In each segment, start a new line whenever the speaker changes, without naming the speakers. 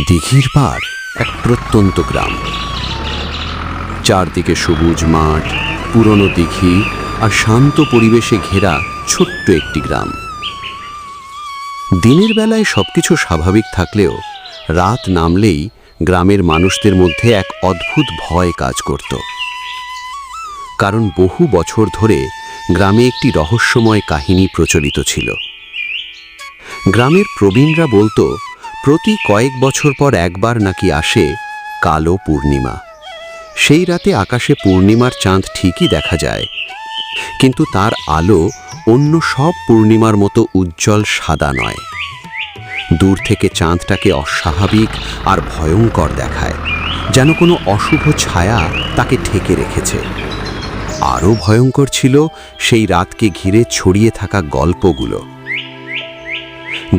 দিঘির পার এক প্রত্যন্ত গ্রাম। চারদিকে সবুজ মাঠ, পুরনো দিঘি আর শান্ত পরিবেশে ঘেরা ছোট্ট একটি গ্রাম। দিনের বেলায় সবকিছু স্বাভাবিক থাকলেও রাত নামলেই গ্রামের মানুষদের মধ্যে এক অদ্ভুত ভয় কাজ করত। কারণ বহু বছর ধরে গ্রামে একটি রহস্যময় কাহিনী প্রচলিত ছিল। গ্রামের প্রবীণরা বলতো, প্রতি কয়েক বছর পর একবার নাকি আসে কালো পূর্ণিমা। সেই রাতে আকাশে পূর্ণিমার চাঁদ ঠিকই দেখা যায়, কিন্তু তার আলো অন্য সব পূর্ণিমার মতো উজ্জ্বল সাদা নয়। দূর থেকে চাঁদটাকে অস্বাভাবিক আর ভয়ঙ্কর দেখায়, যেন কোনো অশুভ ছায়া তাকে ঢেকে রেখেছে। আরও ভয়ঙ্কর ছিল সেই রাতকে ঘিরে ছড়িয়ে থাকা গল্পগুলো।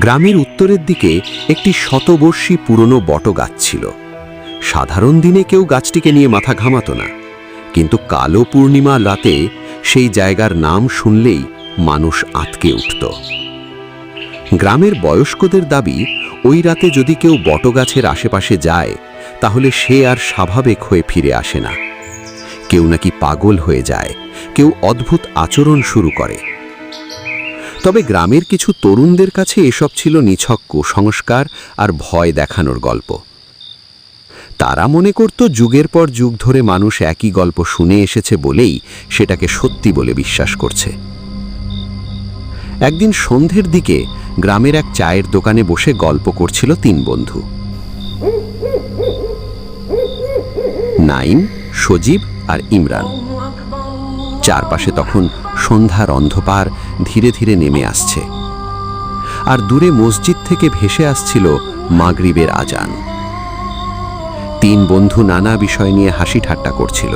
গ্রামের উত্তরের দিকে একটি শতবর্ষী পুরনো বটগাছ ছিল। সাধারণ দিনে কেউ গাছটিকে নিয়ে মাথা ঘামাতো না, কিন্তু কালো পূর্ণিমা রাতে সেই জায়গার নাম শুনলেই মানুষ আঁতকে উঠত। গ্রামের বয়স্কদের দাবি, ওই রাতে যদি কেউ বটগাছের আশেপাশে যায় তাহলে সে আর স্বাভাবিক হয়ে ফিরে আসে না। কেউ নাকি পাগল হয়ে যায়, কেউ অদ্ভুত আচরণ শুরু করে। তবে গ্রামের কিছু তরুণদের কাছে এসব ছিল নিছক কুসংস্কার আর ভয় দেখানোর গল্প। তারা মনে করত যুগের পর যুগ ধরে মানুষ একই গল্প শুনে এসেছে বলেই সেটাকে সত্যি বলে বিশ্বাস করছে। একদিন সন্ধ্যের দিকে গ্রামের এক চায়ের দোকানে বসে গল্প করছিল তিন বন্ধু, নাইম, সজীব আর ইমরান। চারপাশে তখন সন্ধ্যার অন্ধকার ধীরে ধীরে নেমে আসছে, আর দূরে মসজিদ থেকে ভেসে আসছিল মাগরিবের আজান। তিন বন্ধু নানা বিষয় নিয়ে হাসি ঠাট্টা করছিল।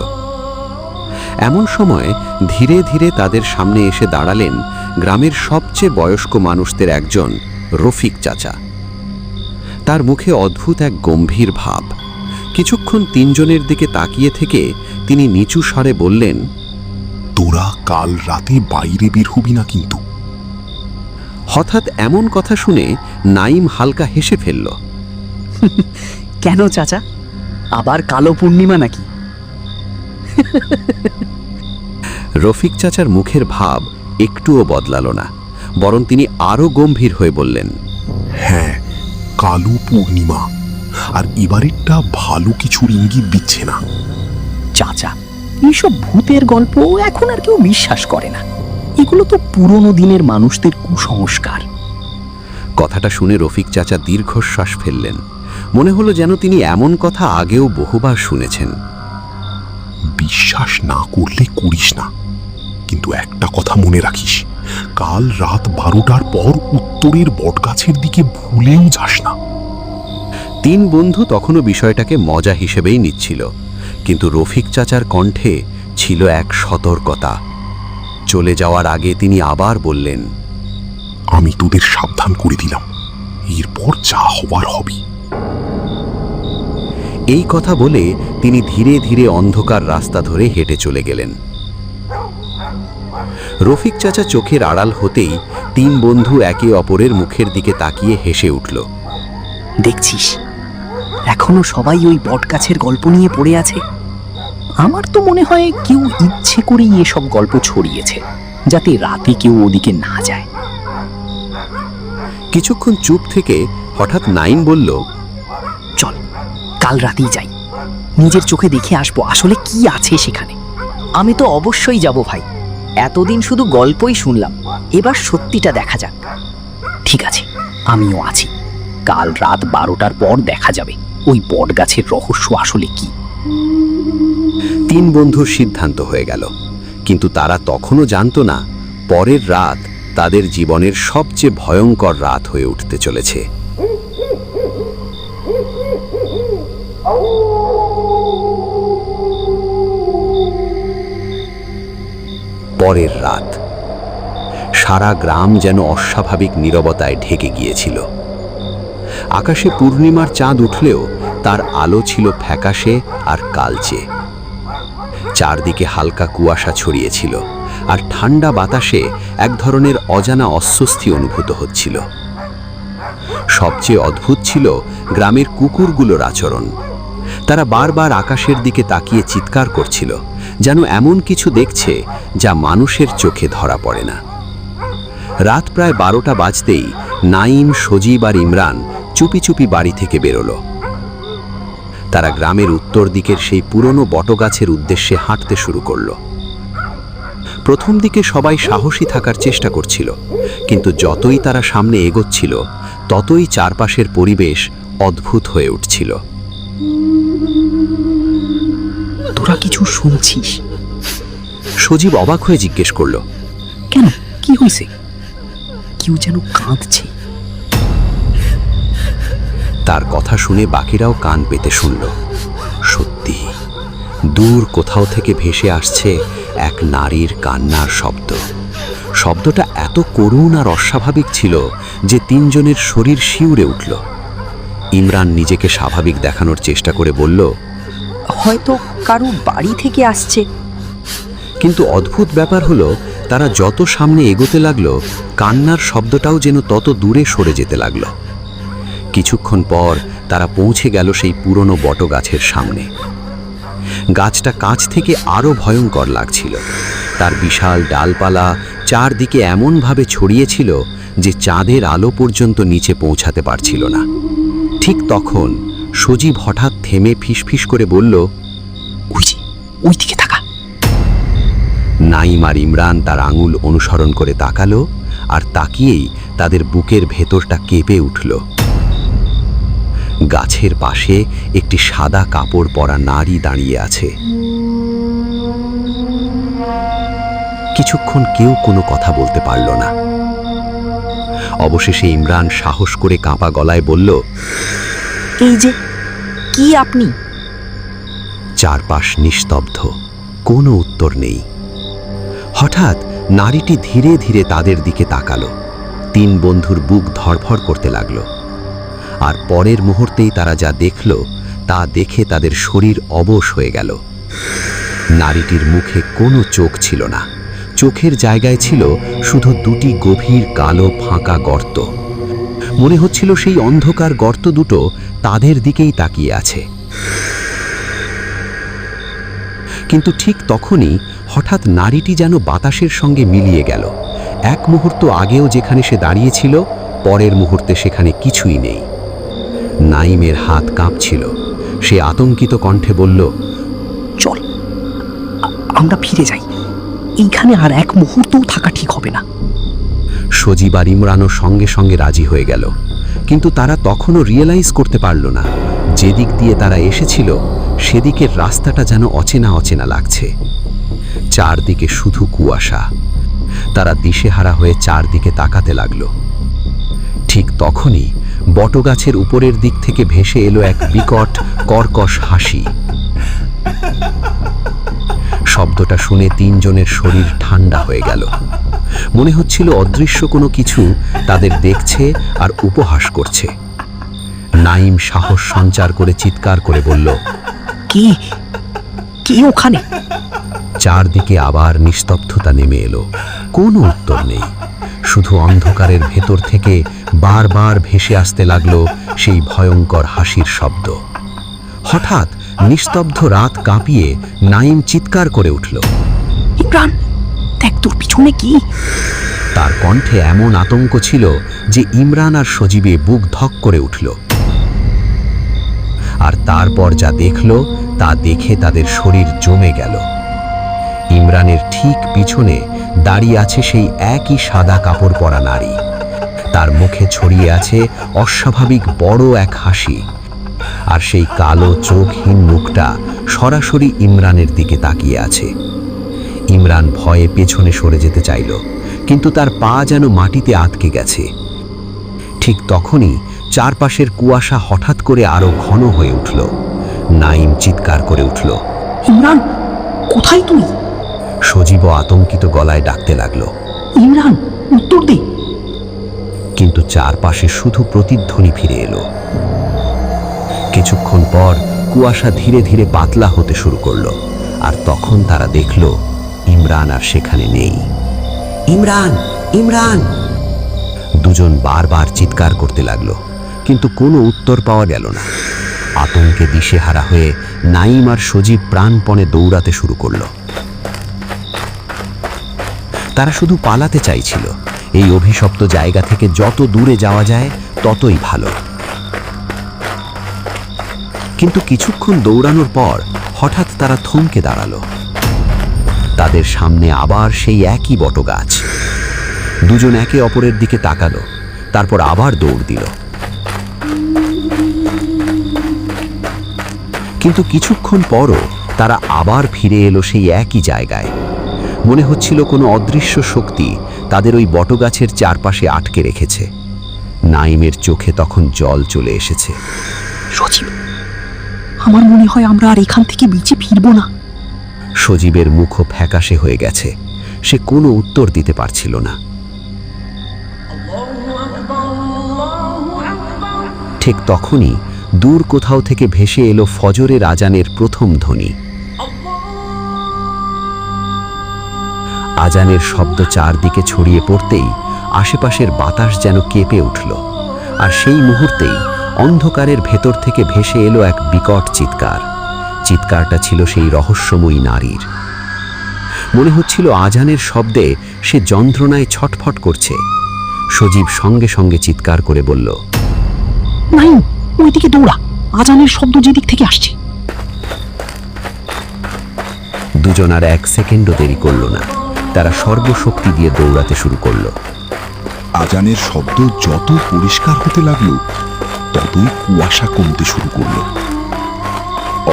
এমন সময় ধীরে ধীরে তাদের সামনে এসে দাঁড়ালেন গ্রামের সবচেয়ে বয়স্ক মানুষদের একজন, রফিক চাচা। তার মুখে অদ্ভুত এক গম্ভীর ভাব। কিছুক্ষণ তিনজনের দিকে তাকিয়ে থেকে তিনি নিচু স্বরে বললেন,
তোরা কাল রাতে বাইরে বের হবি না কিন্তু।
হঠাৎ এমন কথা শুনে নাইম হালকা হেসে ফেলল।
কেন চাচা, আবার কালো পূর্ণিমা নাকি?
রফিক চাচার মুখের ভাব একটুও বদলালো না, বরং তিনি আরো গম্ভীর হয়ে বললেন,
হ্যাঁ, কালো পূর্ণিমা, আর এবারেরটা ভালো কিছুর ইঙ্গিত দিচ্ছে না।
চাচা, এইসব ভূতের গল্প এখন আর কেউ বিশ্বাস করে না। এগুলো তো পুরনো দিনের মানুষদের কুসংস্কার।
কথাটা শুনে রফিক চাচা দীর্ঘশ্বাস ফেললেন। মনে হলো যেন তিনি এমন কথা আগেও বহুবার শুনেছেন।
বিশ্বাস না করলে করিস না, কিন্তু একটা কথা মনে রাখিস, কাল রাত 12টার পর উত্তরের বটগাছের দিকে ভুলেও যাস না।
তিন বন্ধু তখনও বিষয়টাকে মজা হিসেবেই নিচ্ছিল, কিন্তু রফিক চাচার কণ্ঠে ছিল এক সতর্কতা। চলে যাওয়ার আগে তিনি আবার বললেন,
আমি তোদের সাবধান করে দিলাম, এরপর যা হবার হবে।
এই কথা বলে তিনি ধীরে ধীরে অন্ধকার রাস্তা ধরে হেঁটে চলে গেলেন। রফিক চাচা চোখের আড়াল হতেই তিন বন্ধু একে অপরের মুখের দিকে তাকিয়ে হেসে উঠল।
দেখছিস, এখনো সবাই ওই বটগাছের গল্প নিয়ে পড়ে আছে। আমার তো মনে হয় কেউ ইচ্ছে করেই এসব গল্প ছড়িয়েছে, যাতে রাতে কেউ ওদিকে না যায়।
কিছুক্ষণ চুপ থেকে হঠাৎ নাইম বলল,
চল, কাল রাতেই যাই, নিজের চোখে দেখে আসবো আসলে কি আছে সেখানে। আমি তো অবশ্যই যাব ভাই, এতদিন শুধু গল্পই শুনলাম, এবার সত্যিটা দেখা যাক। ঠিক আছে, আমিও আছি। কাল রাত 12টার পর দেখা যাবে ওই বটগাছের রহস্য আসলে কি।
তিন বন্ধুর সিদ্ধান্ত হয়ে গেল, কিন্তু তারা তখনও জানতো না পরের রাত তাদের জীবনের সবচেয়ে ভয়ঙ্কর রাত হয়ে উঠতে চলেছে। পরের রাত সারা গ্রাম যেন অস্বাভাবিক নীরবতায় ঢেকে গিয়েছিল। আকাশে পূর্ণিমার চাঁদ উঠলেও তার আলো ছিল ফ্যাকাশে আর কালচে। চারদিকে হালকা কুয়াশা ছড়িয়েছিল, আর ঠান্ডা বাতাসে এক ধরনের অজানা অস্বস্তি অনুভূত হচ্ছিল। সবচেয়ে অদ্ভুত ছিল গ্রামের কুকুরগুলোর আচরণ। তারা বারবার আকাশের দিকে তাকিয়ে চিৎকার করছিল, যেন এমন কিছু দেখছে যা মানুষের চোখে ধরা পড়ে না। রাত প্রায় 12টা বাজতেই নাইম, সজীব আর ইমরান চুপি চুপি বাড়ি থেকে বেরোলো। তারা গ্রামের উত্তর দিকের সেই পুরনো বটগাছের উদ্দেশ্যে হাঁটতে শুরু করলো। প্রথম দিকে সবাই সাহসী থাকার চেষ্টা করছিল, কিন্তু যতই তারা সামনে এগোচ্ছিল ততই চারপাশের পরিবেশ অদ্ভুত হয়ে উঠছিল।
তোরা কিছু শুনছিস?
সজীব অবাক হয়ে জিজ্ঞেস করলো,
কেন, কি হয়েছে? কেউ যেন কাঁদছে।
তার কথা শুনে বাকিরাও কান পেতে শুনল। সত্যি, দূর কোথাও থেকে ভেসে আসছে এক নারীর কান্নার শব্দ। শব্দটা এত করুণ আর অস্বাভাবিক ছিল যে তিনজনের শরীর শিউরে উঠল। ইমরান নিজেকে স্বাভাবিক দেখানোর চেষ্টা করে বলল,
হয়তো কারো বাড়ি থেকে আসছে।
কিন্তু অদ্ভুত ব্যাপার হলো, তারা যত সামনে এগোতে লাগলো কান্নার শব্দটাও যেন তত দূরে সরে যেতে লাগলো। কিছুক্ষণ পর তারা পৌঁছে গেল সেই পুরনো বটগাছের সামনে। গাছটা কাছ থেকে আরো ভয়ঙ্কর লাগছিল। তার বিশাল ডালপালা চারদিকে এমনভাবে ছড়িয়েছিল যে চাঁদের আলো পর্যন্ত নিচে পৌঁছাতে পারছিল না। ঠিক তখন সজীব হঠাৎ থেমে ফিসফিস করে বলল,
ওই দিকে তাকা।
নাইম আর ইমরান তার আঙুল অনুসরণ করে তাকালো, আর তাকিয়েই তাদের বুকের ভেতরটা কেঁপে উঠল। গাছের পাশে একটি সাদা কাপড় পরা নারী দাঁড়িয়ে আছে। কিছুক্ষণ কেউ কোনো কথা বলতে পারল না। অবশেষে ইমরান সাহস করে কাঁপা গলায় বলল,
এই যে, কি আপনি?
চারপাশ নিস্তব্ধ, কোনো উত্তর নেই। হঠাৎ নারীটি ধীরে ধীরে তাদের দিকে তাকালো। তিন বন্ধুর বুক ধড়ফড় করতে লাগলো। আর পরের মুহূর্তেই তারা যা দেখল তা দেখে তাদের শরীর অবশ হয়ে গেল। নারীটির মুখে কোনো চোখ ছিল না। চোখের জায়গায় ছিল শুধু দুটি গভীর কালো ফাঁকা গর্ত। মনে হচ্ছিল সেই অন্ধকার গর্ত দুটো তাদের দিকেই তাকিয়ে আছে। কিন্তু ঠিক তখনই হঠাৎ নারীটি যেন বাতাসের সঙ্গে মিলিয়ে গেল। এক মুহূর্ত আগেও যেখানে সে দাঁড়িয়েছিল, পরের মুহূর্তে সেখানে কিছুই নেই। নাইমের হাত কাঁপছিল। সে আতঙ্কিত কণ্ঠে বলল,
চল, আমরা ফিরে যাই। এইখানে আর এক মুহূর্তও থাকা ঠিক হবে না।
সজীব আর ইমরানও সঙ্গে সঙ্গে রাজি হয়ে গেল। কিন্তু তারা তখনও রিয়েলাইজ করতে পারল না যেদিক দিয়ে তারা এসেছিল সেদিকের রাস্তাটা যেন অচেনা অচেনা লাগছে। চারদিকে শুধু কুয়াশা। তারা দিশেহারা হয়ে চারদিকে তাকাতে লাগলো। ঠিক তখনই বটগাছের উপরের দিক থেকে ভেসে এলো এক বিকট কর্কশ হাসি। শব্দটা শুনে তিনজনের শরীর ঠান্ডা হয়ে গেল। মনে হচ্ছিল অদৃশ্য কোনো কিছু তাদের দেখছে আর উপহাস করছে। নাইম সাহস সঞ্চার করে চিৎকার করে বলল,
কে ওখানে?
চারদিকে আবার নিস্তব্ধতা নেমে এলো। কোনো উত্তর নেই। শুধু অন্ধকারের ভেতর থেকে বারবার ভেসে আসতে লাগলো সেই ভয়ঙ্কর হাসির শব্দ। হঠাৎ নিস্তব্ধ রাত কাঁপিয়ে নাইম চিৎকার করে উঠল,
ইমরান, দেখ তোর পিছনে কি!
তার কণ্ঠে এমন আতঙ্ক ছিল যে ইমরান আর সজীবে বুক ধক করে উঠল। আর তারপর যা দেখল তা দেখে তাদের শরীর জমে গেল। ইমরানের ঠিক পিছনে দাঁড়িয়ে আছে সেই একই সাদা কাপড় পরা নারী। তার মুখে ছড়িয়ে আছে অস্বাভাবিক বড় এক হাসি, আর সেই কালো চোখহীন মুখটা সরাসরি ইমরানের দিকে তাকিয়ে আছে। ইমরান ভয়ে পেছনে সরে যেতে চাইল, কিন্তু তার পা যেন মাটিতে আটকে গেছে। ঠিক তখনই চারপাশের কুয়াশা হঠাৎ করে আরো ঘন হয়ে উঠল। নাইম চিৎকার করে উঠল,
ইমরান, কোথায় তুই?
সজীব আতঙ্কিত গলায় ডাকতে লাগলো,
ইমরান, উত্তর দে।
কিন্তু চারপাশে শুধু প্রতিধ্বনি ফিরে এলো। কিছুক্ষণ পর কুয়াশা ধীরে ধীরে পাতলা হতে শুরু করলো, আর তখন তারা দেখল ইমরান আর সেখানে নেই। ইমরান, ইমরান! দুজন বারবার চিৎকার করতে লাগলো, কিন্তু কোনো উত্তর পাওয়া গেল না। আতঙ্কে দিশেহারা হয়ে নাইম আর সজীব প্রাণপণে দৌড়াতে শুরু করলো। তারা শুধু পালাতে চাইছিল, এই অভিশপ্ত জায়গা থেকে যত দূরে যাওয়া যায় ততই ভালো। কিন্তু কিছুক্ষণ দৌড়ানোর পর হঠাৎ তারা থমকে দাঁড়ালো। তাদের সামনে আবার সেই একই বটগাছ। দুজন একে অপরের দিকে তাকালো, তারপর আবার দৌড় দিল। কিন্তু কিছুক্ষণ পরও তারা আবার ফিরে এলো সেই একই জায়গায়। মনে হচ্ছিল কোনো অদৃশ্য শক্তি তাদের ওই বটগাছের চারপাশে আটকে রেখেছে। নাইমের চোখে তখন জল চলে এসেছে।
সজীব, আমার মনে হয় আমরা আর এখান থেকে বেঁচে ফিরবো না।
সজীবের মুখও ফ্যাকাশে হয়ে গেছে, সে কোনো উত্তর দিতে পারছিল না। ঠিক তখনই দূর কোথাও থেকে ভেসে এলো ফজরের আজানের প্রথম ধ্বনি। আজানের শব্দ চারদিকে ছড়িয়ে পড়তেই আশেপাশের বাতাস যেন কেঁপে উঠল, আর সেই মুহূর্তেই অন্ধকারের ভেতর থেকে ভেসে এলো এক বিকট চিৎকার। চিৎকারটা ছিল সেই রহস্যময়ী নারীর। মনে হচ্ছিল আজানের শব্দে সে যন্ত্রণায় ছটফট করছে। সজীব সঙ্গে সঙ্গে চিৎকার করে বলল,
নাইম, ওইদিকে দৌড়া, আজানের শব্দ যেদিক থেকে আসছে।
দুজন আর এক সেকেন্ডও দেরি করল না, তারা সর্বশক্তি দিয়ে দৌড়াতে শুরু করলো।
আজানের শব্দ যত পরিষ্কার হতে লাগলো ততই কুয়াশা কমতে শুরু করলো।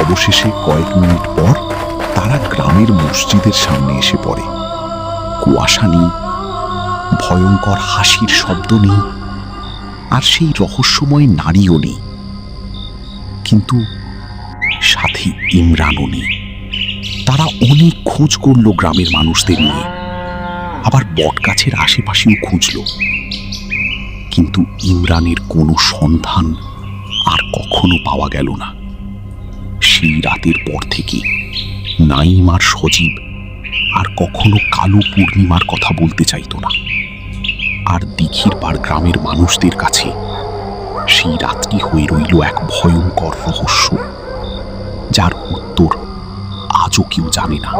অবশেষে কয়েক মিনিট পর তারা গ্রামের মসজিদের সামনে এসে পড়ে। কুয়াশা নেই, ভয়ঙ্কর হাসির শব্দ নেই, আর সেই রহস্যময় নারীও নেই, কিন্তু সাথে ইমরানও নেই। তারা অনেক খোঁজ করলো গ্রামের মানুষদের নিয়ে, আবার বটগাছের আশেপাশেও খুঁজল, কিন্তু ইমরানের কোনো সন্ধান আর কখনো পাওয়া গেল না। সেই রাতের পর থেকে নাইম আর সজীব আর কখনো কালো পূর্ণিমার কথা বলতে চাইতো না। আর দিঘির পাড় গ্রামের মানুষদের কাছে সেই রাতটি হয়ে রইল এক ভয়ঙ্কর রহস্য, যার উত্তর আজও কেউ জানে না।